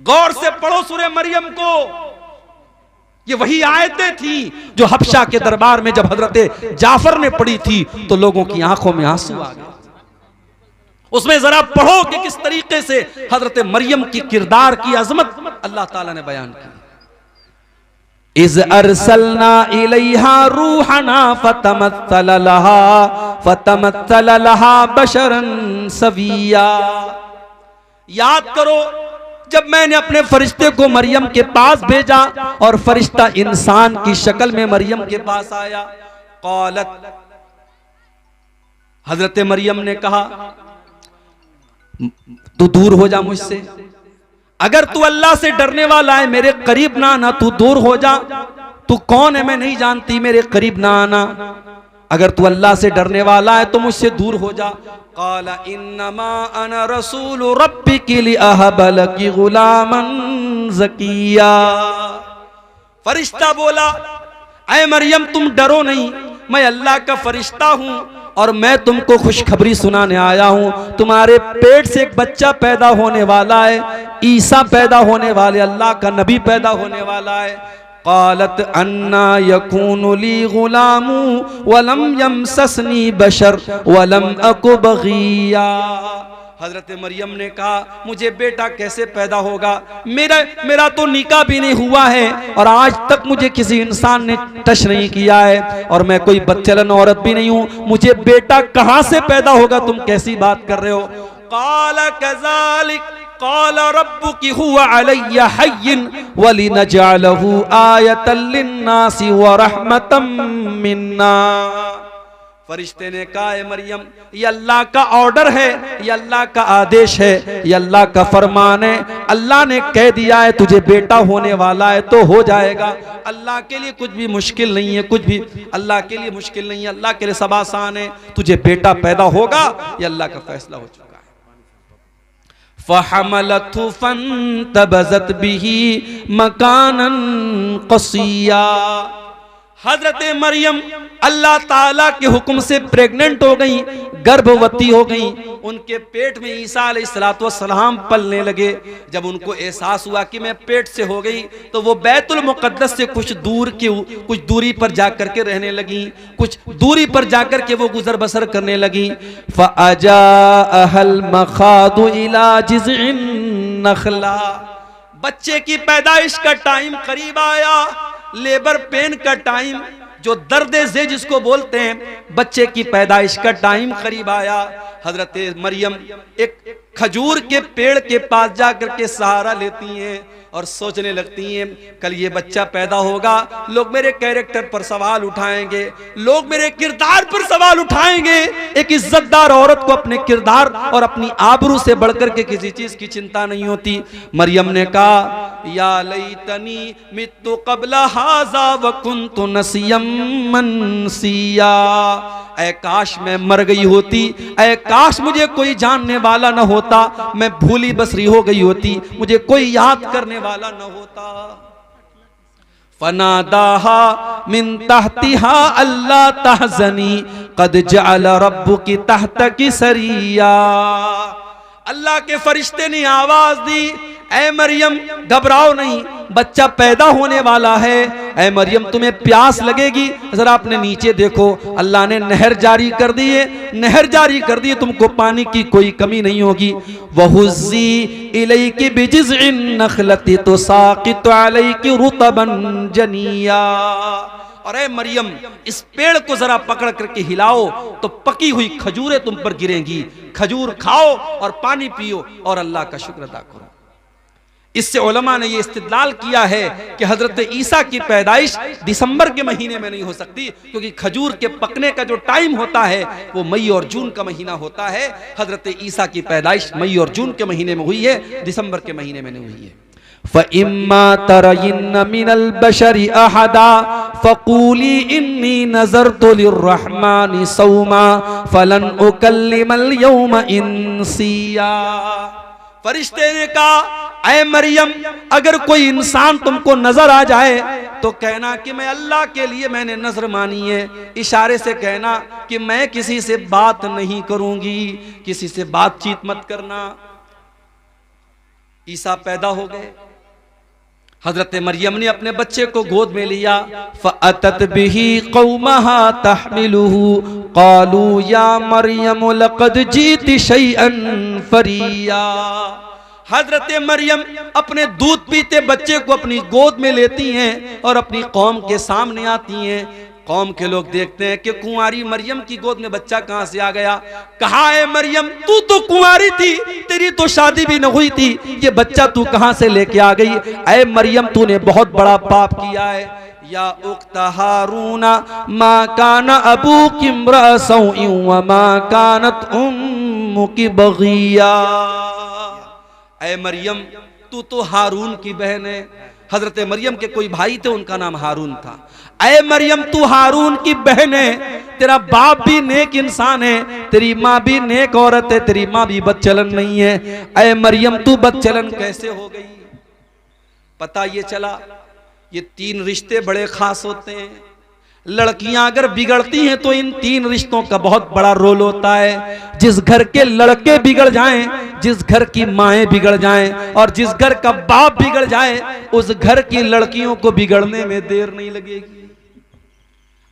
गौर से पढ़ो सूरह मरियम को। ये वही आयतें थी जो हबशा के दरबार में जब हजरत जाफर ने पढ़ी थी तो लोगों की आंखों में आंसू आ गए। उसमें जरा पढ़ो कि किस तरीके से हजरत मरियम की किरदार की अजमत अल्लाह ताला ने बयान की। इज़ अरसलना इलैहा रूहना फतमत्तल लहा बशरन सविया। याद करो जब मैंने अपने फरिश्ते को मरियम के पास भेजा और फरिश्ता इंसान की शक्ल में मरियम के पास आया। क़ालत, हजरत मरियम ने कहा तू दूर हो जा मुझसे, अगर तू अल्लाह से डरने वाला है मेरे करीब ना आना, तू दूर हो जा। तू कौन है मैं नहीं जानती, मेरे करीब ना आना। अगर तू अल्लाह से डरने वाला है तो मुझसे दूर हो जा। क़ाला इन्नमा अना रसूलु रब्बिकी लिअहब लकी गुलामन ज़किया। फरिश्ता बोला ऐ मरियम तुम डरो नहीं, मैं अल्लाह का फरिश्ता हूं और मैं तुमको खुशखबरी सुनाने आया हूं। तुम्हारे पेट से एक बच्चा पैदा होने वाला है, ईसा पैदा होने वाले, अल्लाह का नबी पैदा होने वाला है। क़ालत अन्ना यकूनु ली गुलामु वलम यमससनी बशर वलम अकु बग़िया। हजरत मरियम ने कहा मुझे बेटा कैसे पैदा होगा, मेरा तो निकाह भी नहीं हुआ है और आज तक मुझे किसी इंसान ने टच नहीं किया है और मैं कोई बच्चलन औरत भी नहीं हूं, मुझे बेटा कहां से पैदा होगा, तुम कैसी बात कर रहे हो। क़ाल कज़ालिक क़ाल रब्बुकी हुवा अलय्या हय्यिन वलिनजअलहु आयतल लिन्नासि व रहमतम मिन्ना। फरिश्ते ने कहा है मरियम ये अल्लाह का ऑर्डर है, ये अल्लाह का आदेश है, ये अल्लाह का फरमान है। अल्लाह ने कह दिया है तुझे बेटा होने वाला है तो हो जाएगा। अल्लाह के लिए कुछ भी मुश्किल नहीं है, कुछ भी अल्लाह के लिए मुश्किल नहीं है, अल्लाह के लिए सब आसान है। तुझे बेटा पैदा होगा, ये अल्लाह का फैसला हो चुका है। फ़हमलतहु फ़ंतबज़त बिही मकानन क़सिया। हजरत मरियम अल्लाह ताला के हुक्म से प्रेग्नेंट हो गई, गर्भवती हो गई। उनके पेट में ईसा अलैहिस्सलाम पलने लगे। जब उनको एहसास हुआ कि मैं पेट से हो गई तो वो बैतुल मुक़द्दस से कुछ दूरी पर जाकर के रहने लगी, कुछ दूरी पर जाकर के वो गुजर बसर करने लगी। फ़अजाअहल मख़ादु इला जिज़इन नख़ला। बच्चे की पैदाइश का टाइम करीब आया, लेबर पेन का टाइम, जो दर्द ज़े जिसको बोलते हैं, बच्चे की पैदाइश का टाइम करीब आया। हजरत मरियम एक खजूर के पेड़ के पास जाकर के सहारा लेती हैं और सोचने लगती हैं कल ये बच्चा पैदा होगा, लोग मेरे कैरेक्टर पर सवाल उठाएंगे, लोग मेरे किरदार पर सवाल उठाएंगे। एक इज्जतदार औरत को अपने किरदार और अपनी आबरू से बढ़कर के किसी चीज की चिंता नहीं होती। मरियम ने कहा या लैतनी मित्तु क़ब्ल हाज़ा व कुन्तु नसियम मनसिया। ऐ काश मैं मर गई होती, ऐ काश मुझे कोई जानने वाला न होता, मैं भूली बसरी हो गई होती, मुझे कोई याद करने वाला न होता। फनादाहा मिन तहतिहा अल्ला तहज़नी क़द जअल रब्बुकी तहतकी सरिया। अल्लाह के फरिश्ते ने आवाज दी ऐ मरियम घबराओ नहीं, बच्चा पैदा होने वाला है। ऐ मरियम तुम्हें प्यास लगेगी, जरा आपने नीचे देखो, अल्लाह ने नहर जारी कर दी है, नहर जारी कर दी है, तुमको पानी की कोई कमी नहीं होगी। वहुज़्ज़ी इलैकी बिजिज़इन नख़लति तुसाक़ितु अलैकी रुतबन जनिया। और ऐ मरियम इस पेड़ को जरा पकड़ करके हिलाओ तो पकी हुई खजूरें तुम पर गिरेंगी, खजूर खाओ और पानी पियो और अल्लाह का शुक्र अदा करो। इससे उलमा ने ये इस्तिदलाल किया है कि हजरत ईसा की पैदाइश दिसंबर के महीने में नहीं हो सकती, क्योंकि खजूर के पकने का जो टाइम होता है वो मई और जून का महीना होता है। हजरत ईसा की पैदाइश मई और जून के महीने में हुई है, दिसंबर के महीने में नहीं हुई है। फ़इम्मा तरयिन्न मिनल बशरि अहदा फ़क़ूली इन्नी नज़रतु लिर्रहमानि सौमा फ़लन उकल्लिमल यौमा इंसिया। फरिश्ते ने कहा ऐ मरियम अगर कोई इंसान तुमको नजर आ जाए तो कहना कि मैं अल्लाह के लिए मैंने नजर मानी है, इशारे से कहना कि मैं किसी से बात नहीं करूंगी, किसी से बातचीत मत करना। ईसा पैदा हो गए। हजरत मरियम ने अपने बच्चे को गोद में लिया। फ़अतत बिही कौमहा तहमिलुहु क़ालू या मरियम लक़द जीति शैअन फरिया। हजरत मरियम अपने दूध पीते बच्चे को अपनी गोद में लेती हैं और अपनी कौम के सामने आती हैं। कौम के लोग देखते हैं कि कुंवारी मरियम की गोद में बच्चा कहां से आ गया। कहा है मरियम, तू तो कुंवारी थी, तेरी तो शादी भी न हुई थी, ये बच्चा तू कहां से लेके आ गई। ऐ मरियम, तूने बहुत बड़ा पाप किया है। या उख्ता हारूना मा काना अबूकी इम्रा सौइन व मा कानत उम्मुकी बगिया। ऐ मरियम, तू तो हारून की बहन है। हजरत मरियम के कोई भाई थे, उनका नाम हारून था। ऐ मरियम, तू हारून की बहन है, तेरा बाप भी नेक इंसान है, तेरी माँ भी नेक औरत है, तेरी माँ भी बदचलन नहीं है। ऐ मरियम, तू बदचलन कैसे हो गई। पता ये चला, ये 3 रिश्ते बड़े खास होते हैं। लड़कियां अगर बिगड़ती हैं तो इन 3 रिश्तों का बहुत बड़ा रोल होता है। जिस घर के लड़के बिगड़ जाएं, जिस घर की माएँ बिगड़ जाएं और जिस घर का बाप बिगड़ जाए, उस घर की लड़कियों को बिगड़ने में देर नहीं लगेगी।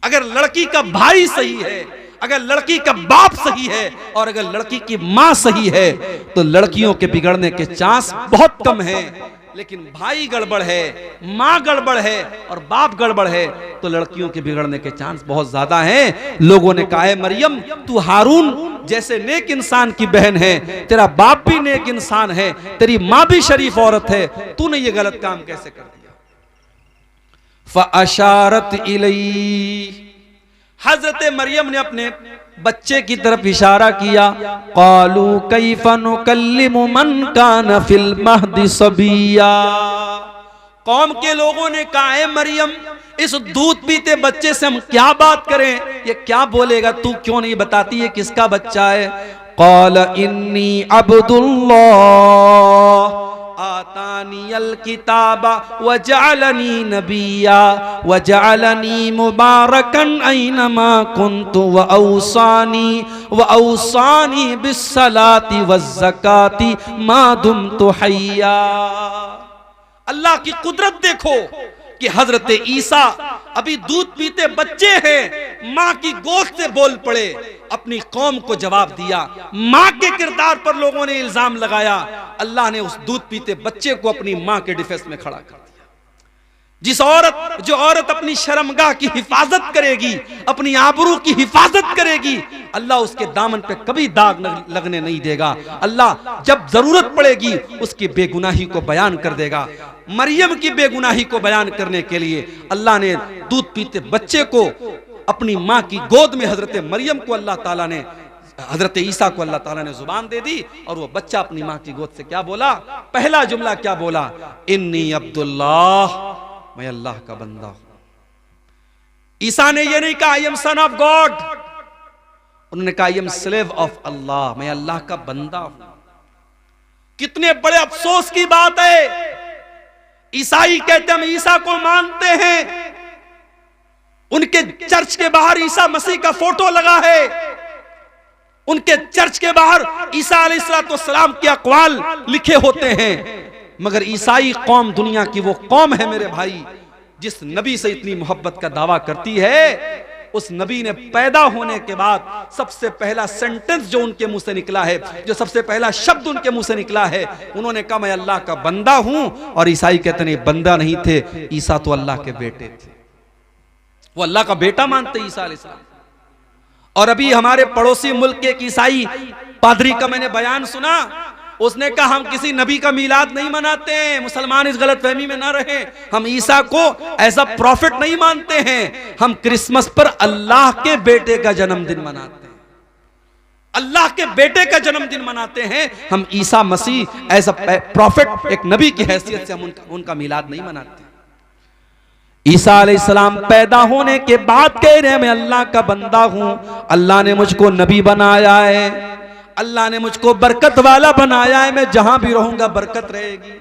अगर लड़की का भाई सही है, अगर लड़की का बाप सही है और अगर लड़की की माँ सही है, तो लड़कियों के बिगड़ने के चांस बहुत कम हैं। लेकिन भाई गड़बड़ है, माँ गड़बड़ है और बाप गड़बड़ है, तो लड़कियों के बिगड़ने के चांस बहुत ज्यादा हैं। लोगों ने कहा है मरियम, तू हारून जैसे नेक इंसान की बहन है, तेरा बाप भी नेक इंसान है, तेरी माँ भी शरीफ औरत है, तूने ये गलत काम कैसे कर दिया। फ़अशारत इलैहि, हजरत मरियम ने अपने बच्चे की तरफ इशारा किया। क़ालू कैफ़ नुकल्लिमु मन कान फिल महदि सबिया। कौम के लोगों ने कहा है मरियम, इस दूध पीते बच्चे से हम क्या बात करें, ये क्या बोलेगा, तू क्यों नहीं बताती है किसका बच्चा है। क़ाल इन्नी अब्दुल्लाह आतानियल किताबा व जअलनी नबिया व जअलनी मुबारकन ऐनमा कुन्तु व औसानी बिस्सलाति वज़्ज़काति मा दुम्तु हय्या। अल्लाह की कुदरत देखो कि हजरत ईसा अभी दूध पीते बच्चे हैं, माँ की गोद से बोल पड़े, अपनी कौम को जवाब दिया। माँ के किरदार पर लोगों ने इल्जाम लगाया, अल्लाह ने उस दूध पीते बच्चे को अपनी माँ के डिफेंस में खड़ा कर दिया। जो औरत अपनी शर्मगाह की हिफाजत करेगी, अपनी आबरू की हिफाजत करेगी, अल्लाह उसके दामन पे कभी दाग लगने नहीं देगा। अल्लाह जब जरूरत पड़ेगी उसकी बेगुनाही को बयान कर देगा। मरियम की बेगुनाही को बयान करने के लिए अल्लाह ने दूध पीते बच्चे को अपनी माँ की गोद में हजरत मरियम को अल्लाह ताला ने, हजरत ईसा को अल्लाह ताला ने जुबान दे दी और वो बच्चा अपनी माँ की गोद से क्या बोला, पहला जुमला क्या बोला, इन्नी अब्दुल्लाह, मैं अल्लाह का बंदा हूं। ईसा ने यह नहीं कहा I am son of God, उन्होंने कहा आई एम स्लेव ऑफ अल्लाह, मैं अल्लाह का बंदा हूं। कितने बड़े अफसोस की बात है। ईसाई कहते हम ईसा को मानते हैं, उनके चर्च के बाहर ईसा मसीह का फोटो लगा है, उनके चर्च के बाहर ईसा अलैहिस्सलाम के अक़वाल लिखे होते हैं, मगर ईसाई कौम दुनिया की वो कौम है मेरे भाई जिस नबी से इतनी मोहब्बत का दावा करती है। उस नबी ने पैदा होने के बाद सबसे पहला सेंटेंस जो उनके मुंह से निकला है, जो सबसे पहला शब्द उनके मुंह से निकला है, उन्होंने कहा मैं अल्लाह का बंदा हूं। और ईसाई कहते नहीं, बंदा नहीं थे, ईसा तो अल्लाह के बेटे थे, वो अल्लाह का बेटा मानते ईसा अलैहिस्सलाम। और अभी हमारे पड़ोसी मुल्क के एक ईसाई पादरी का मैंने बयान सुना, उसने कहा हम किसी नबी का मीलाद नहीं मनाते हैं, मुसलमान इस गलतफहमी में ना रहे, हम ईसा को एज अ प्रॉफिट नहीं मानते हैं, हम क्रिसमस पर अल्लाह के बेटे का जन्मदिन मनाते हैं, अल्लाह के बेटे का जन्मदिन मनाते हैं, हम Isa Masih as a profit, एक नबी की हैसियत से हम उनका मीलाद नहीं मनाते। ईसा अलैहिस्सलाम पैदा होने के बाद कह रहे हैं मैं अल्लाह का बंदा हूं, अल्लाह ने मुझको नबी बनाया है, अल्लाह ने मुझको बरकत वाला बनाया है, मैं जहां भी रहूंगा बरकत रहेगी।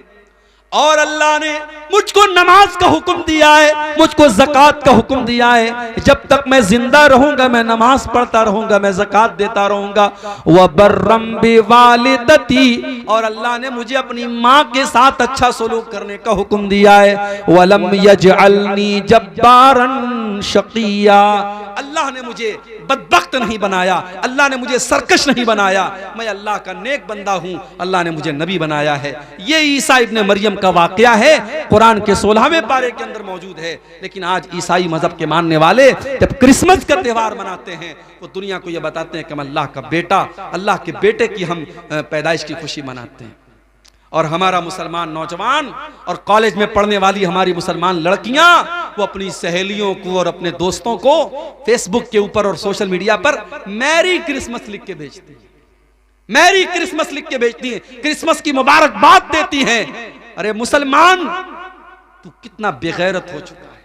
और अल्लाह ने मुझको नमाज का हुक्म दिया है, मुझको ज़कात का हुक्म दिया है। जब तक मैं जिंदा रहूंगा मैं नमाज पढ़ता रहूंगा, मैं ज़कात देता रहूंगा। व बर्रम बिवालिदती, और अल्लाह ने मुझे अपनी माँ के साथ अच्छा सलूक करने का हुक्म दिया है। वलम यजअलनी जब्बारन शकिया, अल्लाह ने मुझे बदबख्त नहीं बनाया, अल्लाह ने मुझे सरकश नहीं बनाया, मैं अल्लाह का नेक बंदा हूँ, अल्लाह ने मुझे नबी बनाया है। ये ईसा इब्न मरियम का वाकया है, कुरान के 16वें पारे के अंदर मौजूद है। लेकिन आज ईसाई मजहब के मानने वाले जब क्रिसमस का त्यौहार मनाते हैं वो दुनिया को ये बताते हैं कि हम अल्लाह का बेटा, अल्लाह के बेटे की हम पैदाइश की खुशी मनाते हैं। और हमारा मुसलमान नौजवान और कॉलेज में पढ़ने वाली हमारी मुसलमान लड़कियां वो अपनी सहेलियों को और अपने दोस्तों को फेसबुक के ऊपर और सोशल मीडिया पर मैरी क्रिसमस लिख के भेजती हैं, मैरी क्रिसमस लिख के भेजती हैं, क्रिसमस की मुबारकबाद देती हैं। अरे मुसलमान, तू कितना बेगैरत हो चुका है,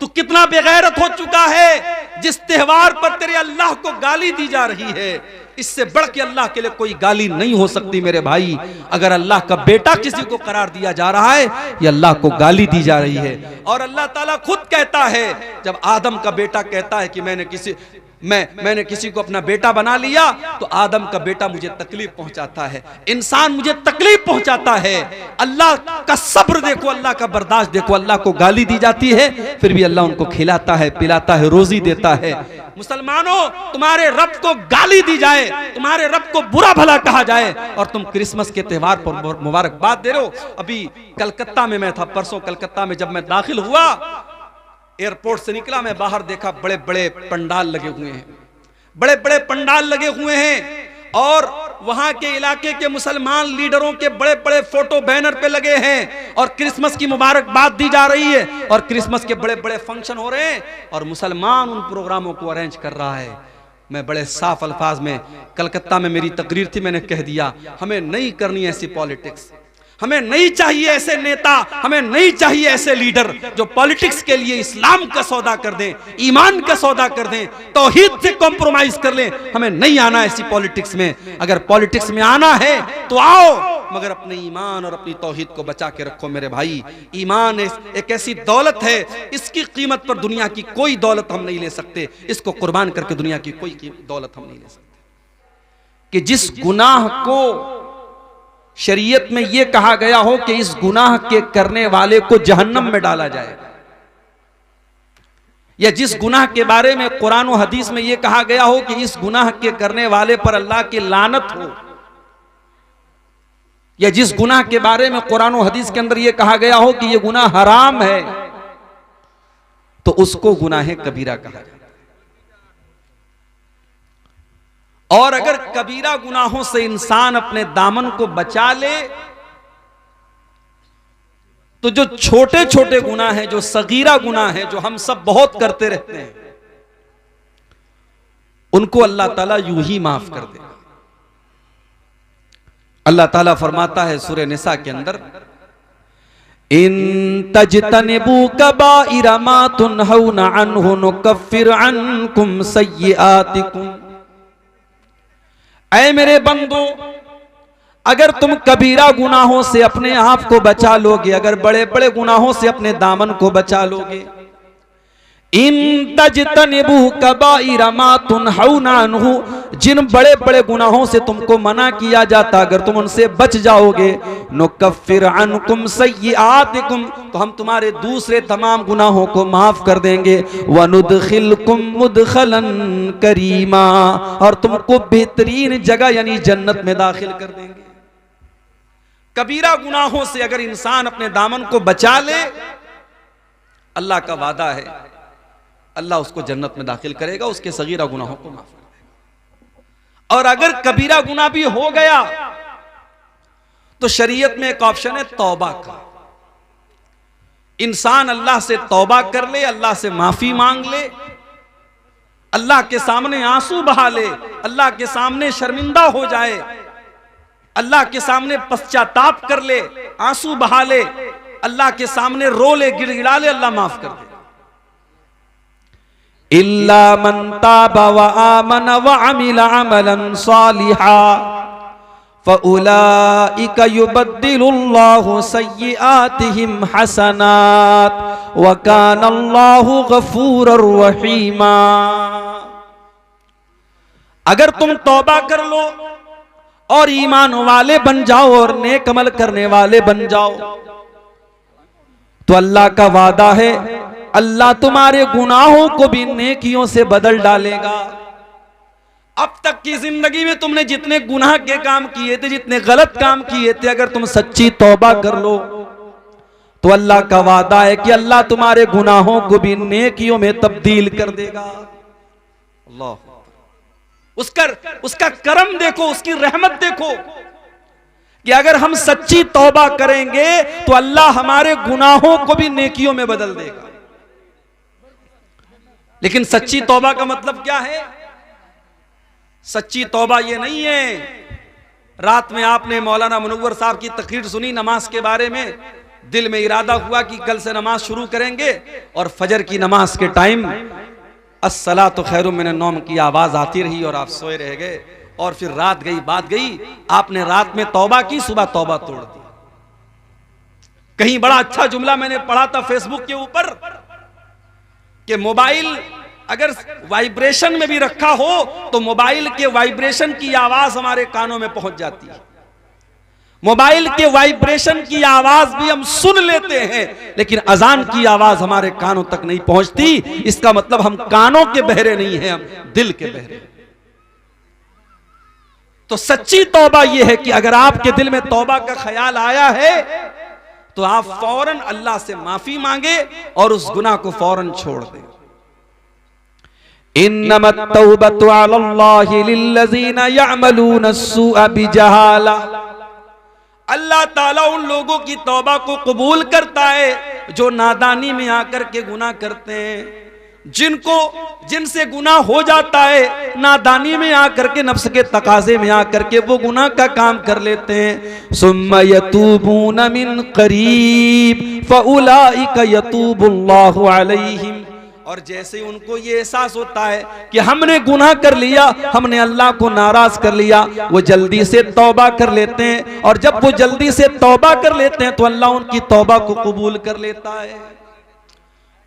तू कितना बेगैरत हो चुका है। जिस त्योहार पर तेरे अल्लाह को गाली दी जा रही है, इससे बढ़ के अल्लाह के लिए कोई गाली नहीं हो सकती मेरे भाई। अगर अल्लाह का बेटा किसी को करार दिया जा रहा है, ये अल्लाह को गाली दी जा रही है। और अल्लाह ताला खुद कहता है, जब आदम का बेटा कहता है कि मैंने किसी को अपना बेटा बना लिया, तो आदम का बेटा मुझे तकलीफ पहुंचाता है, इंसान मुझे तकलीफ पहुंचाता है। अल्लाह का सब्र देखो, अल्लाह का बर्दाश्त देखो। अल्लाह को गाली दी जाती है, फिर भी अल्लाह उनको खिलाता है, पिलाता है, रोजी देता है। मुसलमानों, तुम्हारे रब को गाली दी जाए, तुम्हारे रब को बुरा भला कहा जाए, और तुम क्रिसमस के त्यौहार पर मुबारकबाद दे रहे हो। अभी कलकत्ता में मैं था, परसों कलकत्ता में जब मैं दाखिल हुआ, एयरपोर्ट से निकला, मैं बाहर देखा बड़े बड़े पंडाल लगे हुए हैं, बड़े बड़े पंडाल लगे हुए हैं। और वहां के इलाके के मुसलमान लीडरों के बड़े बड़े फोटो बैनर पे लगे हैं, और क्रिसमस की मुबारकबाद दी जा रही है, और क्रिसमस के बड़े बड़े फंक्शन हो रहे हैं, और मुसलमान उन प्रोग्रामों को अरेंज कर रहा है। मैं बड़े साफ अल्फाज में, कलकत्ता में मेरी तकरीर थी, मैंने कह दिया हमें नहीं करनी ऐसी पॉलिटिक्स, हमें नहीं चाहिए ऐसे नेता, हमें नहीं चाहिए ऐसे लीडर जो पॉलिटिक्स के लिए इस्लाम का सौदा कर दें, ईमान का सौदा कर दें, तौहीद से कॉम्प्रोमाइज कर लें। हमें नहीं आना ऐसी पॉलिटिक्स में। अगर पॉलिटिक्स में आना है तो आओ, मगर अपने ईमान और अपनी तौहीद को बचा के रखो मेरे भाई। ईमान एक ऐसी दौलत है, इसकी कीमत पर दुनिया की कोई दौलत हम नहीं ले सकते, इसको कुर्बान करके दुनिया की कोई दौलत हम नहीं ले सकते। कि जिस गुनाह को शरीयत में यह कहा गया हो कि इस गुनाह के करने वाले को जहन्नम में डाला जाएगा, या जिस गुनाह के बारे में कुरान और हदीस में यह कहा गया हो कि इस गुनाह के करने वाले पर अल्लाह की लानत हो, या जिस गुनाह के बारे में कुरान और हदीस के अंदर यह कहा गया हो कि यह गुनाह हराम है, तो उसको गुनाह कबीरा कहा जाता है। और अगर कबीरा गुनाहों से इंसान अपने दामन को बचा ले, तो जो छोटे छोटे गुनाह हैं, जो सगीरा गुनाह हैं, जो हम सब बहुत करते रहते हैं, उनको अल्लाह ताला यूं ही माफ कर देगा। अल्लाह ताला फरमाता है सूरह निसा के अंदर, इन तजतनिबू कबाइरा मा तुनहौना अन्हु नुकफ्फिर अन्कुम सय्यिआतिकुम। ऐ मेरे बंदो, अगर तुम कबीरा गुनाहों से अपने आप को बचा लोगे, अगर बड़े बड़े गुनाहों से अपने दामन को बचा लोगे, इन तजतनिबू कबाइरा मा तुनहौना अन्हु, जिन बड़े बड़े गुनाहों से तुमको मना किया जाता, अगर तुम उनसे बच जाओगे, नुकफ्फिर अन्कुम सय्यिआतिकुम, तो हम तुम्हारे दूसरे तमाम गुनाहों को माफ कर देंगे। वनुदखिलकुम मुदखलन करीमा, और तुमको बेहतरीन जगह यानी जन्नत में दाखिल कर देंगे। कबीरा गुनाहों से अगर इंसान अपने दामन को बचा ले, अल्लाह का वादा है अल्लाह उसको जन्नत में दाखिल करेगा, उसके सगीरा गुनाहों को माफ कर देगा। और अगर कबीरा गुनाह भी हो गया तो शरीयत में एक ऑप्शन है तौबा का। इंसान अल्लाह से तौबा कर ले, अल्लाह से माफी मांग ले, अल्लाह के सामने आंसू बहा ले, अल्लाह के सामने शर्मिंदा हो जाए, अल्लाह के सामने पश्चाताप कर ले, आंसू बहा ले, अल्लाह के सामने रो ले, गिड़गिड़ा ले, अल्लाह माफ कर दे। इल्ला मन ताबा व आमन व अमिला अमलन सालिहा फ़उलाइका युबद्दिलुल्लाहु सय्यिआतिहिम हसनात व कानल्लाहु गफूरर रहीमा। अगर तुम तौबा कर लो और ईमान वाले बन जाओ और नेक अमल करने वाले बन जाओ तो अल्लाह का वादा है अल्लाह तुम्हारे गुनाहों को भी नेकियों से बदल डालेगा। अब तक की जिंदगी में तुमने जितने गुनाह के काम किए थे, जितने गलत काम किए थे, अगर तुम सच्ची तौबा कर लो तो अल्लाह का वादा है कि अल्लाह तुम्हारे गुनाहों को भी नेकियों में तब्दील कर देगा। अल्लाह, उसका करम देखो, उसकी रहमत देखो कि अगर हम सच्ची तौबा करेंगे तो अल्लाह हमारे गुनाहों को भी नेकियों में बदल देगा। लेकिन सच्ची तौबा का मतलब क्या है? सच्ची तौबा ये नहीं है रात में आपने मौलाना मुनव्वर साहब की तकरीर सुनी नमाज के बारे में, दिल में इरादा हुआ कि कल से नमाज शुरू करेंगे और फजर की नमाज के टाइम अस्सलातु खैरुम मिनन नौम की आवाज आती रही और आप सोए रह गए, और फिर रात गई बात गई, आपने रात में तौबा की, सुबह तौबा तोड़ दी। कहीं बड़ा अच्छा जुमला मैंने पढ़ा था फेसबुक के ऊपर कि मोबाइल अगर वाइब्रेशन में भी रखा हो तो मोबाइल के वाइब्रेशन की आवाज हमारे कानों में पहुंच जाती है। मोबाइल के वाइब्रेशन की आवाज भी हम सुन लेते हैं, लेकिन अजान की आवाज हमारे कानों तक नहीं पहुंचती। इसका मतलब हम कानों के बहरे नहीं हैं, हम दिल के बहरे। तो सच्ची तौबा यह है कि अगर आपके दिल में तौबा का ख्याल आया है तो आप फौरन अल्लाह से माफी मांगे और उस गुनाह को फौरन छोड़ दें। इन्नमत तौबतु अलल्लाहि लिल्लज़ीना यअमलूना अस्सूअ बिजहाला। अल्लाह ताला उन लोगों की तौबा को कबूल करता है जो नादानी में आकर के गुनाह करते हैं, जिनसे गुनाह हो जाता है नादानी में आकर के, नफ्स के तकाजे में आकर के वो गुनाह का काम कर लेते हैं। सुम्मा यतूबूना मिन करीब फउलाइका यतूबुल्लाहु अलैहिम। और जैसे उनको ये एहसास होता है कि हमने गुनाह कर लिया, हमने अल्लाह को नाराज कर लिया, वो जल्दी से तौबा कर लेते हैं, और जब वो जल्दी से तौबा कर लेते हैं तो अल्लाह उनकी तौबा को कबूल कर लेता है।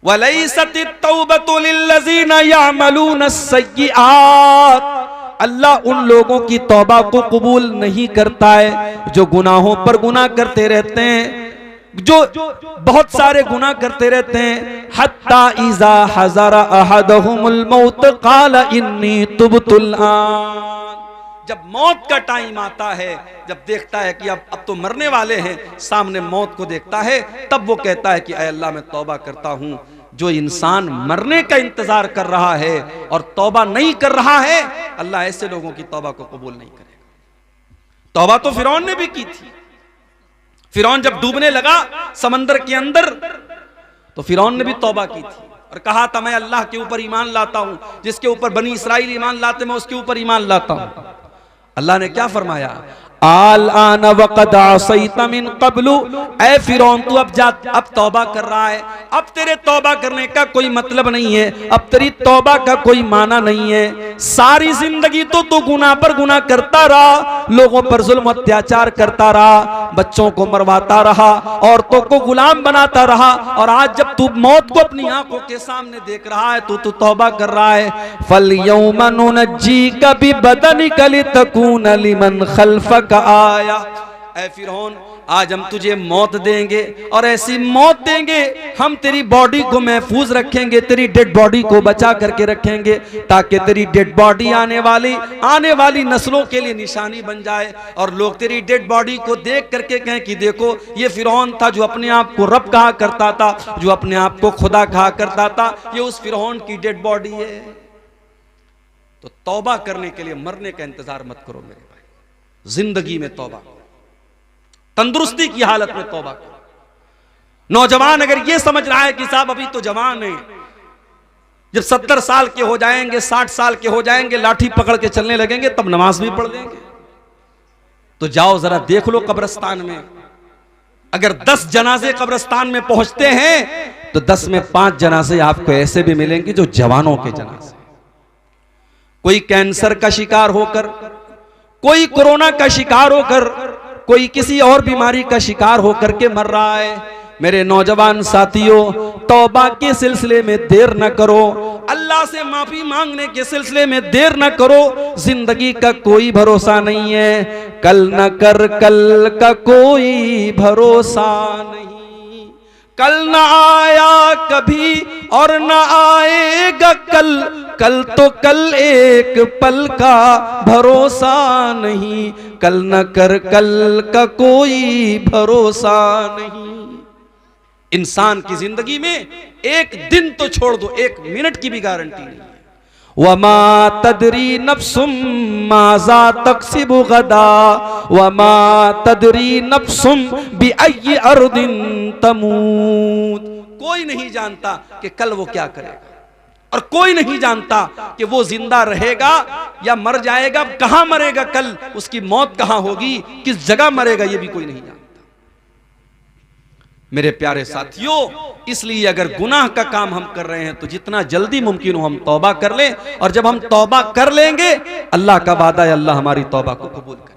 वलैसतित तौबतु लिल्लज़ीना यअमलूना अस्सय्यिआत। अल्लाह उन लोगों की तौबा को कबूल नहीं करता है जो गुनाहों पर गुनाह करते रहते हैं, जो बहुत सारे गुनाह करते रहते हैं। हत्ता इज़ा हज़रा अहदहुमुल मौत क़ाल इन्नी तुब्तुल आन। जब मौत का टाइम आता है, जब देखता है कि अब तो मरने वाले हैं, सामने मौत को देखता है, तब वो कहता है कि ऐ अल्लाह मैं तौबा करता हूं। जो इंसान मरने का इंतजार कर रहा है और तौबा नहीं कर रहा है, अल्लाह ऐसे लोगों की तौबा को कबूल नहीं करेगा। तौबा तो फिरौन ने भी की थी। फिरौन जब डूबने लगा समंदर के अंदर तो फिरौन ने भी तौबा की थी और कहा था मैं अल्लाह के ऊपर ईमान लाता हूं, जिसके ऊपर बनी इसराइल ईमान लाते मैं उसके ऊपर ईमान लाता हूं। अल्लाह ने क्या फरमाया? आल आना वक़द असैता मिन क़ब्लु। ऐ फिरौन तू अब तौबा कर रहा है, अब तेरे तौबा करने का कोई मतलब नहीं है, अब तेरी तौबा का कोई माना नहीं है। सारी जिंदगी तो तू गुनाह पर गुनाह करता रहा, लोगों पर जुल्म अत्याचार करता रहा, बच्चों को मरवाता रहा, औरतों को गुलाम बनाता रहा, और आज जब तू मौत को अपनी आंखों के सामने देख रहा है तो तू तौबा कर रहा है। फल यौमा नुनज्जीका बिबदनिका लितकूना लिमन खल्फक आया। ऐ फिरौन आज हम तुझे मौत देंगे और ऐसी मौत देंगे, हम तेरी बॉडी को महफूज रखेंगे, तेरी डेड बॉडी को बचा करके रखेंगे ताकि तेरी डेड बॉडी आने वाली नस्लों के लिए निशानी बन जाए, और लोग तेरी डेड बॉडी को देख करके कहें कि देखो ये फिरौन था जो अपने आप को रब कहा करता था, जो अपने आप को खुदा कहा करता था, ये उस फिरौन की डेड बॉडी है। तो तौबा करने के लिए मरने का इंतजार मत करो मेरे भाई, जिंदगी में तौबा, तंदुरुस्ती की हालत में तौबा करो। नौजवान अगर ये समझ रहा है कि साहब अभी तो जवान है, जब 70 साल के हो जाएंगे, 60 साल के हो जाएंगे, लाठी पकड़ के चलने लगेंगे, तब नमाज भी पढ़ लेंगे, तो जाओ जरा देख लो कब्रिस्तान में। अगर 10 जनाजे कब्रिस्तान में पहुंचते हैं तो 10 में 5 जनाजे आपको ऐसे भी मिलेंगे जो जवानों के जनाजे, कोई कैंसर का शिकार होकर, कोई कोरोना का शिकार होकर, कोई किसी और बीमारी का शिकार होकर के मर रहा है। मेरे नौजवान साथियों, तौबा के सिलसिले में देर न करो, अल्लाह से माफी मांगने के सिलसिले में देर न करो। जिंदगी का कोई भरोसा नहीं है, कल न कर कल का कोई भरोसा नहीं। कल न आया कभी और न आएगा कल, कल तो कल एक पल का भरोसा नहीं। कल न कर कल का कोई भरोसा नहीं। इंसान की जिंदगी में एक दिन तो छोड़ दो, एक मिनट की भी गारंटी नहीं है। वमा तदरी नफ्सुम माज़ा तक्सिबु गदा, वमा तदरी नफ्सुम बिअय्यि अर्दिन तमूत। कोई नहीं जानता कि कल वो क्या करेगा, और कोई नहीं जानता कि वो जिंदा रहेगा या मर जाएगा। कहां मरेगा कल, उसकी मौत कहां होगी, किस जगह मरेगा, ये भी कोई नहीं जानता। मेरे प्यारे साथियों, इसलिए अगर गुनाह का काम हम कर रहे हैं तो जितना जल्दी मुमकिन हो हम तौबा कर लें, और जब हम तौबा कर लेंगे अल्लाह का वादा है, अल्लाह हमारी तौबा को कबूल करेगा।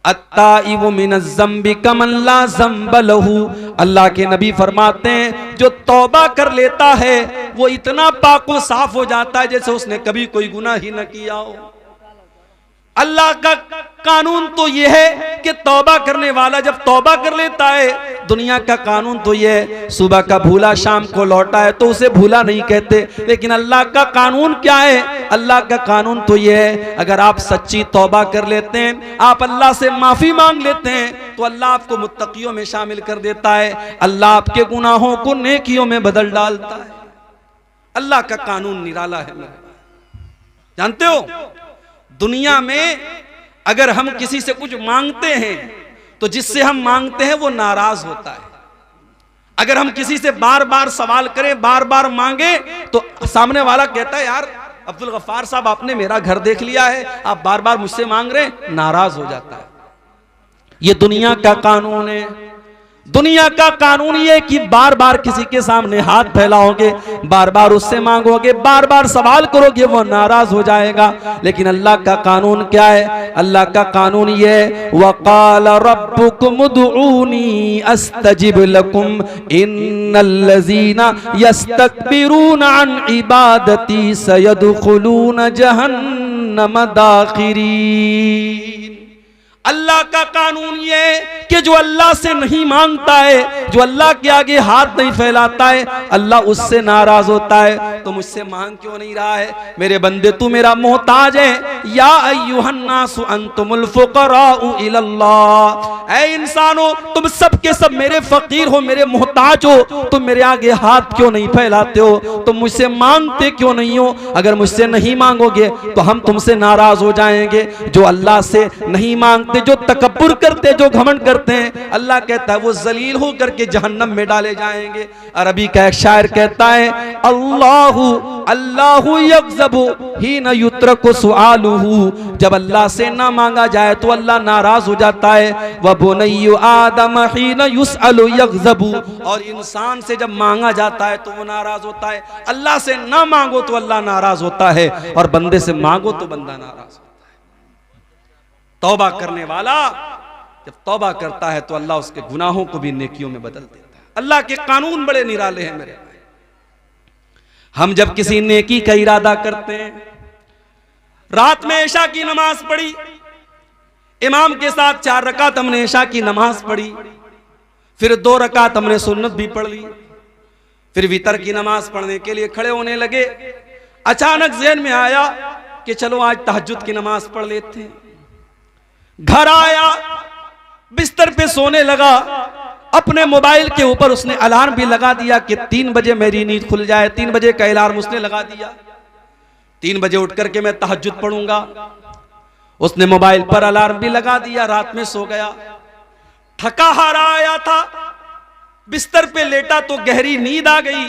अत्ताइबु मिनज़ ज़म्बि कमन ला ज़म्ब लहू। अल्लाह के नबी फरमाते हैं, जो तौबा कर लेता है वो इतना पाको साफ हो जाता है जैसे उसने कभी कोई गुनाह ही न किया हो। अल्लाह का कानून तो यह है कि तौबा करने वाला जब तौबा कर लेता है, दुनिया का कानून तो यह है, सुबह का भूला शाम को लौटा है तो उसे भूला नहीं कहते, लेकिन अल्लाह का कानून क्या है? अल्लाह का कानून तो यह है, अगर आप सच्ची तौबा कर लेते हैं, आप अल्लाह से माफी मांग लेते हैं, तो अल्लाह आपको मुत्तकियों में शामिल कर देता है। अल्लाह आपके गुनाहों को नेकियों में बदल डालता है। अल्लाह का कानून निराला है। जानते हो, दुनिया में अगर हम किसी से कुछ मांगते हैं तो जिससे हम मांगते हैं वो नाराज होता है। अगर हम किसी से बार बार सवाल करें, बार बार मांगे, तो सामने वाला कहता है, यार अब्दुल गफ्फार साहब आपने मेरा घर देख लिया है, आप बार बार मुझसे मांग रहे हैं, नाराज हो जाता है। ये दुनिया का कानून है। दुनिया का कानून ये कि बार बार किसी के सामने हाथ फैलाओगे, बार बार उससे मांगोगे, बार बार सवाल करोगे, वो नाराज हो जाएगा। लेकिन अल्लाह का कानून क्या है? अल्लाह का कानून ये है, वक़ाल रब्बुकुम उदऊनी अस्तजिब लकुम इन्नल्लज़ीना यस्तकबिरूना अन इबादती सयदखुलून जहन्नम दाखिरीन। अल्लाह का कानून ये है कि जो अल्लाह से नहीं मांगता है, जो अल्लाह के आगे हाथ नहीं फैलाता है, अल्लाह उससे नाराज होता है। तो मुझसे मांग क्यों नहीं रहा है? मेरे बंदे तू मेरा मोहताज है। या अय्युहन्नासु अंतुमुल फुक़राउ इलल्लाह। ऐ इंसानों, तुम सब के सब मेरे फकीर हो, मेरे मोहताज हो, तुम मेरे आगे हाथ क्यों नहीं फैलाते हो? तुम मुझसे मांगते क्यों नहीं हो? अगर मुझसे नहीं मांगोगे तो हम तुमसे नाराज हो जाएंगे। जो अल्लाह से नहीं मांगते, जो तकब्बुर करते, जो घमंड करते हैं, अल्लाह कहता है वो जलील हो करके जहन्नम में डाले जाएंगे। अरबी का एक शायर कहता है, अल्लाहु अल्लाहु यग़ज़बु हीना युत्रकु सुआलुहु। जब अल्लाह से ना मांगा जाए तो अल्लाह नाराज हो जाता है। व बुनय्यु आदम हीना युसअलु यग़ज़बु। और इंसान से जब मांगा जाता है तो वो नाराज होता है। अल्लाह से ना मांगो तो अल्लाह नाराज होता है, और बंदे से मांगो तो बंदा नाराज होता है। तौबा करने वाला जब तौबा करता है तो अल्लाह उसके गुनाहों को भी नेकियों में बदल देता है। अल्लाह के कानून बड़े निराले हैं मेरे। हम जब किसी नेकी का इरादा करते हैं, रात में इशा की नमाज पढ़ी, इमाम के साथ 4 रकात हमने इशा की नमाज पढ़ी, फिर 2 रकात हमने सुन्नत भी पढ़ ली, फिर वितर की नमाज पढ़ने के लिए खड़े होने लगे। अचानक ज़हन में आया कि चलो आज तहज्जुद की नमाज पढ़ लेते हैं। घर आया, बिस्तर पे सोने लगा, अपने मोबाइल के ऊपर उसने अलार्म भी लगा दिया कि 3 बजे मेरी नींद खुल जाए। 3 बजे का अलार्म उसने लगा दिया, 3 बजे उठ करके मैं तहज्जुद पढ़ूंगा। उसने मोबाइल पर अलार्म भी लगा दिया, रात में सो गया। थका हारा आया था, बिस्तर पे लेटा तो गहरी नींद आ गई,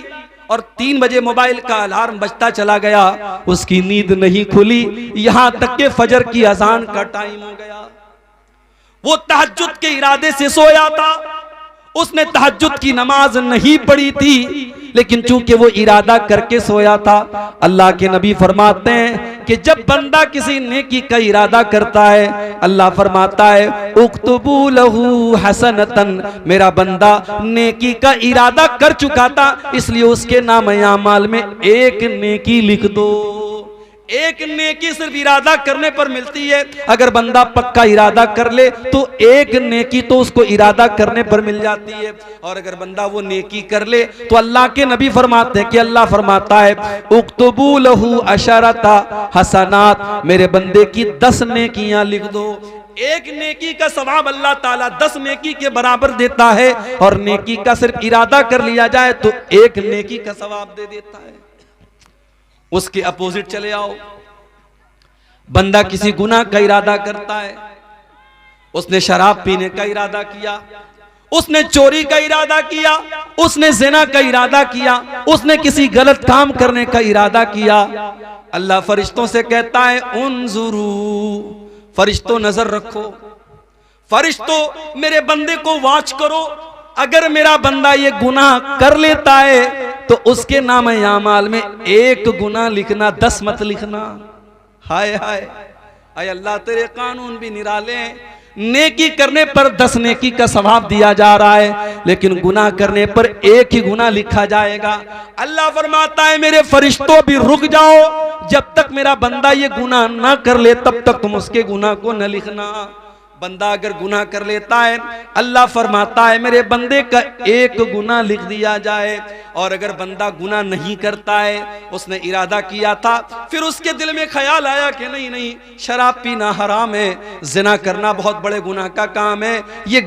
और 3 बजे मोबाइल का अलार्म बजता चला गया। उसकी नींद नहीं खुली, यहां तक के फजर की अजान का टाइम हो गया। वो तहज्जुद के इरादे से सोया था, उसने तहज्जुद की नमाज नहीं पढ़ी थी, लेकिन चूंकि वो इरादा करके सोया था। अल्लाह के नबी फरमाते हैं कि जब बंदा किसी नेकी का इरादा करता है, अल्लाह फरमाता है उक्तुबू लहू हसनतन, मेरा बंदा नेकी का इरादा कर चुका था इसलिए उसके नाम आमाल में एक नेकी लिख दो। एक नेकी सिर्फ इरादा करने पर मिलती है। अगर बंदा पक्का इरादा कर ले तो एक नेकी तो उसको इरादा करने पर मिल जाती है। और अगर बंदा वो नेकी कर ले तो अल्लाह के नबी फरमाते हैं कि अल्लाह फरमाता है उक्तुबू लहू अशरता हसनात, मेरे बंदे की 10 नेकियां लिख दो। एक नेकी का सवाब अल्लाह ताला 10 नेकी के बराबर देता है, और नेकी का सिर्फ इरादा कर लिया जाए तो एक नेकी का सवाब दे देता है। उसके अपोजिट चले आओ, बंदा किसी गुनाह का इरादा करता है, उसने शराब पीने का इरादा किया, उसने चोरी का इरादा किया, उसने ज़िना का इरादा किया, उसने किसी गलत काम करने का इरादा किया। अल्लाह फरिश्तों से कहता है उन्जुरू, फरिश्तों नजर रखो, फरिश्तों मेरे बंदे को वॉच करो। अगर मेरा बंदा ये गुनाह कर लेता है तो उसके नाम आमाल में एक गुनाह लिखना, 10 मत लिखना। हाय हाय हाय, अल्लाह तेरे कानून भी निराले हैं। नेकी करने पर 10 नेकी का सवाब दिया जा रहा है, लेकिन गुनाह करने पर एक ही गुनाह लिखा जाएगा। अल्लाह फरमाता है मेरे फरिश्तों भी रुक जाओ, जब तक मेरा बंदा ये गुनाह ना कर ले तब तक तुम उसके गुनाह को न लिखना। बंदा अगर गुनाह कर लेता है, अल्लाह फरमाता है मेरे बंदे का एक गुनाह लिख दिया जाए। और अगर बंदा गुनाह नहीं करता है, उसने इरादा किया था, फिर उसके दिल में ख्याल आया कि नहीं नहीं शराब पीना हराम है, जिना करना बहुत बड़े गुनाह का काम है, ये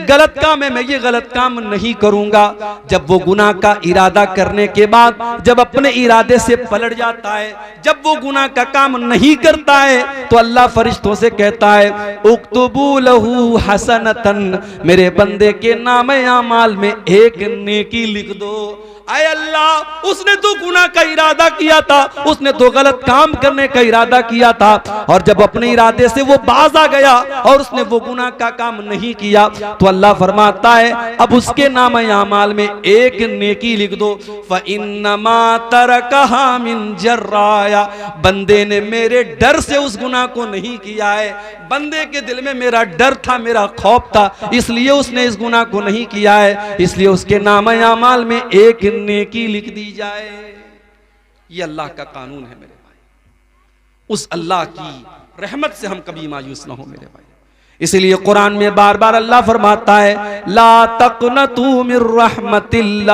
गलत काम है, मैं ये गलत काम नहीं करूंगा। जब वो गुनाह का इरादा करने के बाद जब अपने इरादे से पलट जाता है, जब वो गुनाह का काम नहीं करता है, तो अल्लाह फरिश्तों से कहता है उक्तुबू लहू हसनतन, मेरे बंदे के नाम आमाल में एक नेकी लिख दो। आए अल्लाह, उसने तो गुनाह का इरादा किया था, उसने तो गलत काम करने का इरादा किया था, और जब अपने इरादे से वो बाज आ गया और उसने वो गुनाह का काम नहीं किया, तो अल्लाह फरमाता है अब उसके नाम आमाल में एक नेकी लिख दो। फ़इन्नमा तरकहा मिन जर्राया, बंदे ने मेरे डर से उस गुनाह को नहीं किया है, बंदे के दिल में मेरा डर था, मेरा खौफ था, इसलिए उसने इस गुनाह को नहीं किया है, इसलिए उसके नाम आमाल में एक नेकी लिख दी जाए। ये अल्लाह का कानून है मेरे भाई। उस अल्लाह की रहमत से हम कभी मायूस ना हो मेरे भाई। इसीलिए कुरान में बार बार अल्लाह फरमाता है ला तक़नतू मिर रहमतिल्लाह,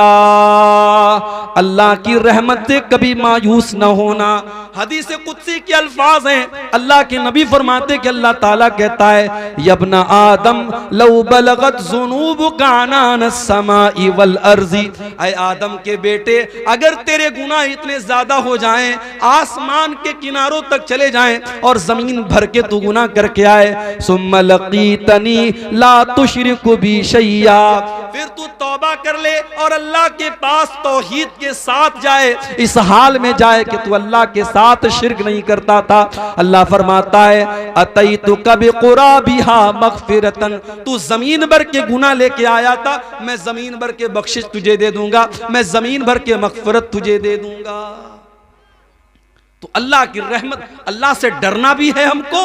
अल्लाह की रहमत से कभी मायूस न होना। हदीस कुदसी के अल्फाज हैं, अल्लाह के नबी फरमाते कि अल्लाह ताला कहता है यब्ना आदम लौ बलगत ज़ुनूबुका अनान समाई वल अर्ज़ी, ऐ आदम के बेटे अगर तेरे गुनाह इतने ज्यादा हो जाएं, आसमान के किनारों तक चले जाएं और जमीन भर के तू गुनाह करके आए, सुम्मा लकीतनी ला तुशरिकु बी शैया, फिर तू तौबा कर ले और अल्लाह के पास तौहीद के साथ जाए, इस हाल में जाए कि तू अल्लाह के साथ शिर्क नहीं करता था। अल्लाह फरमाता है अतैतुका बिक़ुराबिहा मग़फ़िरतन, तू जमीन भर के गुनाह लेके आया था, मैं जमीन भर के बख्शिश तुझे दे दूंगा, मैं जमीन भर के मग़फ़िरत तुझे दे दूंगा। तो अल्लाह की रहमत, अल्लाह से डरना भी है हमको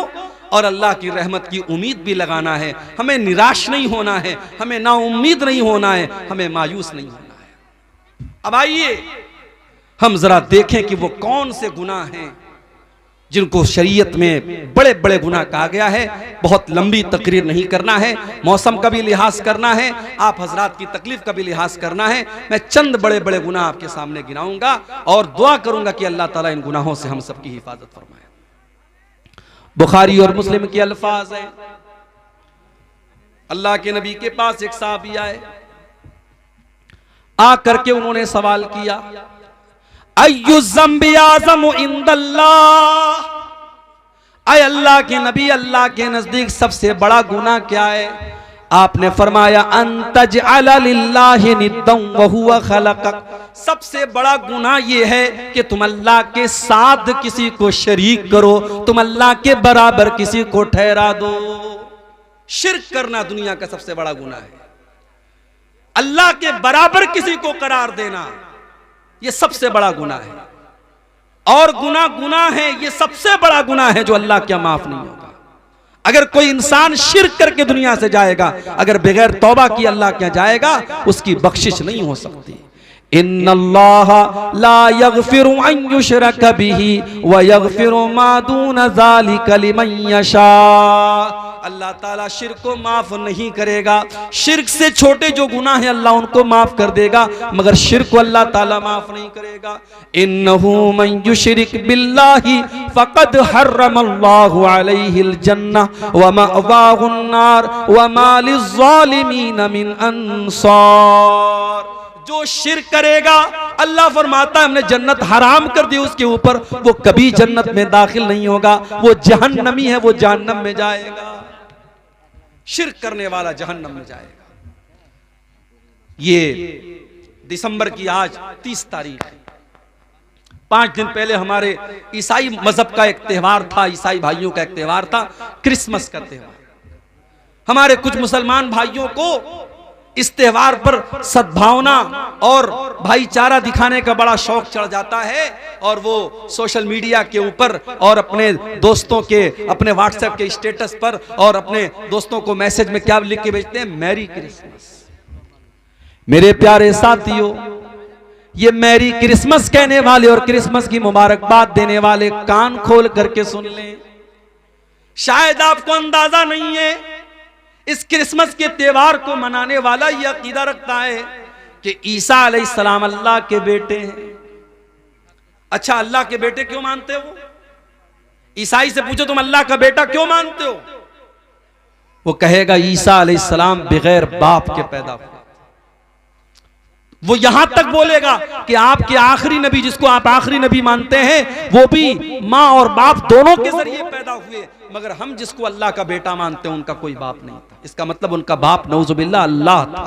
और अल्लाह की रहमत की उम्मीद भी लगाना है। हमें निराश नहीं होना है, हमें नाउम्मीद नहीं होना है, हमें मायूस नहीं होना है। अब आइए हम जरा देखें कि वो कौन से गुनाह हैं जिनको शरीयत में बड़े बड़े गुनाह कहा गया है। बहुत लंबी तकरीर नहीं करना है, मौसम का भी लिहाज करना है, आप हजरात की तकलीफ का भी लिहाज करना है। मैं चंद बड़े बड़े गुनाह आपके सामने गिनाऊंगा और दुआ करूंगा कि अल्लाह ताला इन गुनाहों से हम सबकी हिफाजत फरमाए। बुखारी और मुस्लिम के अल्फाज हैं, अल्लाह के नबी के पास एक साहबी आए, आकर के उन्होंने सवाल किया अय्यु ज़म्बि आज़मु इंदल्लाह, ऐ अल्लाह के नबी अल्लाह के नजदीक सबसे बड़ा गुनाह क्या है? आपने फरमाया अंतजअल लिल्लाहि निद्दन व हुवा खलक़क, सबसे बड़ा गुनाह ये है कि तुम अल्लाह के साथ किसी को शरीक करो, तुम अल्लाह के बराबर किसी को ठहरा दो। शिर्क करना दुनिया का सबसे बड़ा गुनाह है। अल्लाह के बराबर किसी को करार देना ये सबसे बड़ा गुनाह है। और गुनाह है, ये सबसे बड़ा गुनाह है जो अल्लाह क्या माफ नहीं होगा। अगर कोई इंसान शिर्क करके दुनिया से जाएगा, अगर बगैर तौबा की अल्लाह क्या जाएगा, उसकी बख्शिश नहीं हो सकती। इन्नल्लाह ला यगफिरु अन युशरक बिही व यगफिरु मा दून ज़ालिका लिमन यशा। अल्लाह ताला शिर्क को माफ नहीं करेगा। शिर्क से छोटे जो गुनाह है अल्लाह उनको माफ कर देगा, मगर शिर्क को अल्लाह ताला माफ नहीं करेगा। इन्नहु मन युशरिक बिल्लाहि फक़द हर्रमल्लाहु अलैहिल जन्नह व मअवाहुन नार व मा लिज़्ज़ालिमीन मिन अंसार। जो शिर्क करेगा अल्लाह फरमाता है हमने जन्नत हराम कर दी उसके ऊपर, वो कभी जन्नत में दाखिल नहीं होगा, वो जहन्नमी है, वो जहन्नम में जाएगा। शिर्क करने वाला जहन्नम में जाएगा। ये दिसंबर की आज 30 तारीख है। 5 दिन पहले हमारे ईसाई मजहब का एक त्यौहार था, ईसाई भाइयों का एक त्यौहार था, क्रिसमस का त्यौहार। हमारे कुछ मुसलमान भाइयों को इस त्यौहार पर सद्भावना और भाईचारा दिखाने का बड़ा शौक चढ़ जाता है, और वो सोशल मीडिया के ऊपर और अपने दोस्तों के, अपने व्हाट्सएप के स्टेटस पर और अपने दोस्तों को मैसेज में क्या लिख के भेजते हैं, मैरी क्रिसमस। मेरे प्यारे साथियों, ये मैरी क्रिसमस कहने वाले और क्रिसमस की मुबारकबाद देने वाले कान खोल करके सुन लें। शायद आपको अंदाजा नहीं है, इस क्रिसमस के त्यौहार को मनाने वाला यह अकीदा रखता है कि ईसा अलैहिस्सलाम अल्लाह के बेटे हैं। अच्छा, अल्लाह के बेटे क्यों मानते हो? ईसाई से पूछो तुम अल्लाह का बेटा क्यों मानते हो, वो कहेगा ईसा अलैहिस्सलाम बगैर बाप के पैदा हुए। वो यहां तक बोलेगा कि आपके आखिरी नबी, जिसको आप आखिरी नबी मानते हैं, वो भी माँ और बाप दोनों के जरिए पैदा हुए, मगर हम जिसको अल्लाह का बेटा मानते हैं उनका कोई बाप नहीं था। इसका मतलब उनका बाप नऊजुबिल्लाह अल्लाह था।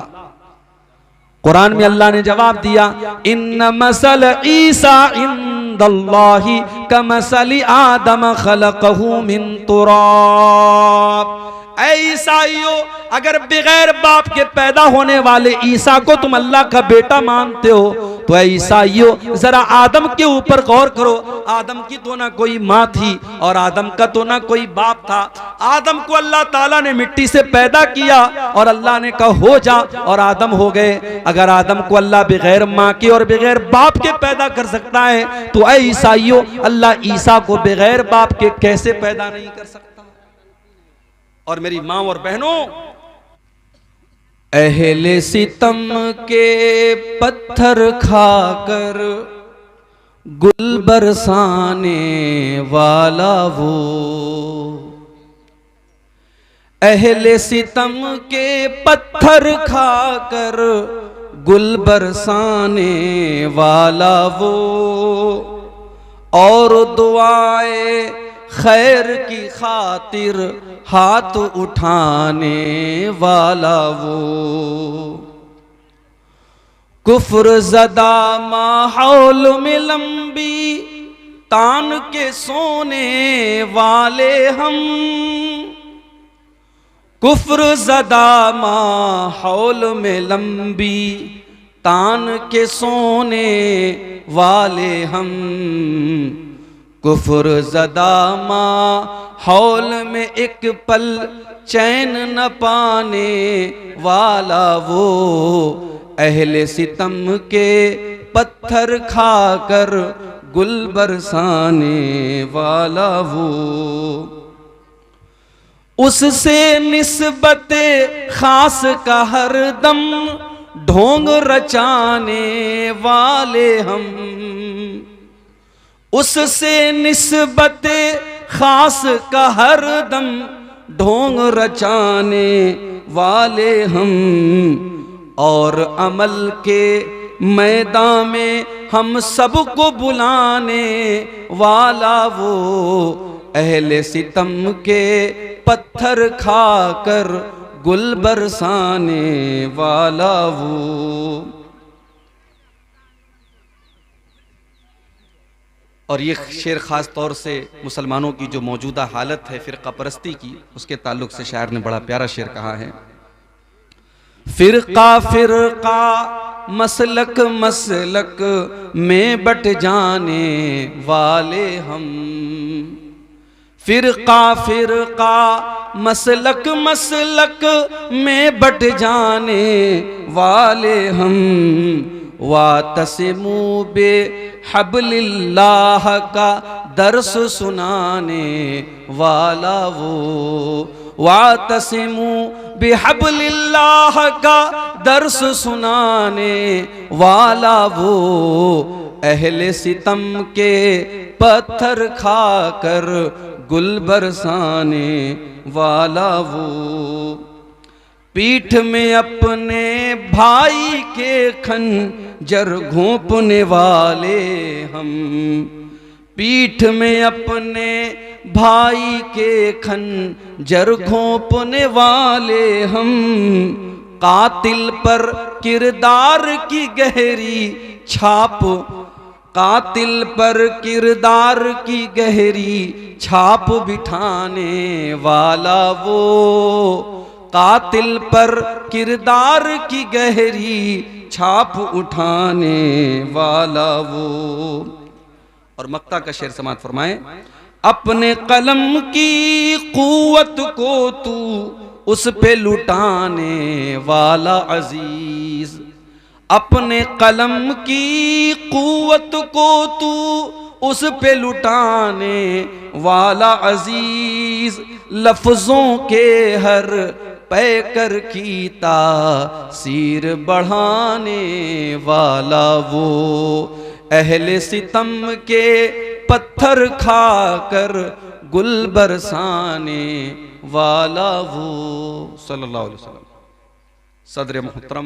कुरान में अल्लाह ने जवाब दिया, इन्न मसल ईसा इंदल्लाहि कमसली आदम खलक़हु मिन तुराब। ऐ ईसाइयों, अगर बगैर बाप के पैदा होने वाले ईसा को तुम अल्लाह का बेटा मानते हो, तो ऐ ईसाइयों जरा आदम के ऊपर गौर करो। आदम की तो ना कोई माँ थी और आदम का तो ना कोई बाप था। आदम को अल्लाह ताला ने मिट्टी से पैदा किया और अल्लाह ने कहा हो जा, और आदम हो गए। अगर आदम को अल्लाह बगैर माँ के और बगैर बाप के पैदा कर सकता है, तो ऐ ईसाइयों अल्लाह ईसा को बगैर बाप के कैसे पैदा नहीं कर सकता? और मेरी माँ और बहनों, अहले सितम के पत्थर खाकर गुल बरसाने वाला वो, अहले सितम के पत्थर खाकर गुल बरसाने वाला वो, और दुआए खैर की खातिर हाथ उठाने वाला वो, कुफ्र ज़दा माहौल में लंबी तान के सोने वाले हम, कुफ्र ज़दा माहौल में लंबी तान के सोने वाले हम, कुफ्र ज़दा माहौल में एक पल चैन न पाने वाला वो, अहले सितम के पत्थर खाकर गुल बरसाने वाला वो, उससे निस्बते खास का हर दम ढोंग रचाने वाले हम, उससे निस्बते खास का हर दम ढोंग रचाने वाले हम, और अमल के मैदान में हम सबको बुलाने वाला वो, अहले सितम के पत्थर खाकर गुल बरसाने वाला वो। और ये शेर ख़ास तौर से मुसलमानों की जो मौजूदा हालत है फ़िरक़ा परस्ती की, उसके ताल्लुक़ से शायर ने बड़ा प्यारा शेर कहा है। फिरका फिरका मसलक मसलक में बट जाने वाले हम। फिरका फिरका मसलक मसलक में बट जाने वाले हम। वातसिमू बे हब्लिल्लाह का दर्स सुनाने वाला वो। वातसिमू बिहब्लिल्लाह का दर्स सुनाने वाला वो। अहले सितम के पत्थर खाकर गुल बरसाने वाला वो। पीठ में अपने भाई के खंजर घोंपने वाले हम। पीठ में अपने भाई के खंजर घोंपने वाले हम। कातिल पर किरदार की गहरी छाप, कातिल पर किरदार की गहरी छाप बिठाने वाला वो। कातिल पर किरदार की गहरी छाप उठाने वाला वो। और मक्ता का शेर समात फरमाए। अपने कलम की कुव्वत को तू उस पे लुटाने वाला अजीज। अपने कलम की कुव्वत को तू उस पे लुटाने वाला अजीज। लफ्जों के हर पैकर की तासीर बढ़ाने वाला वो। अहले सितम के पत्थर खाकर गुल बरसाने वाला वो। सल्लल्लाहु अलैहि वसल्लम। सदर मुहतरम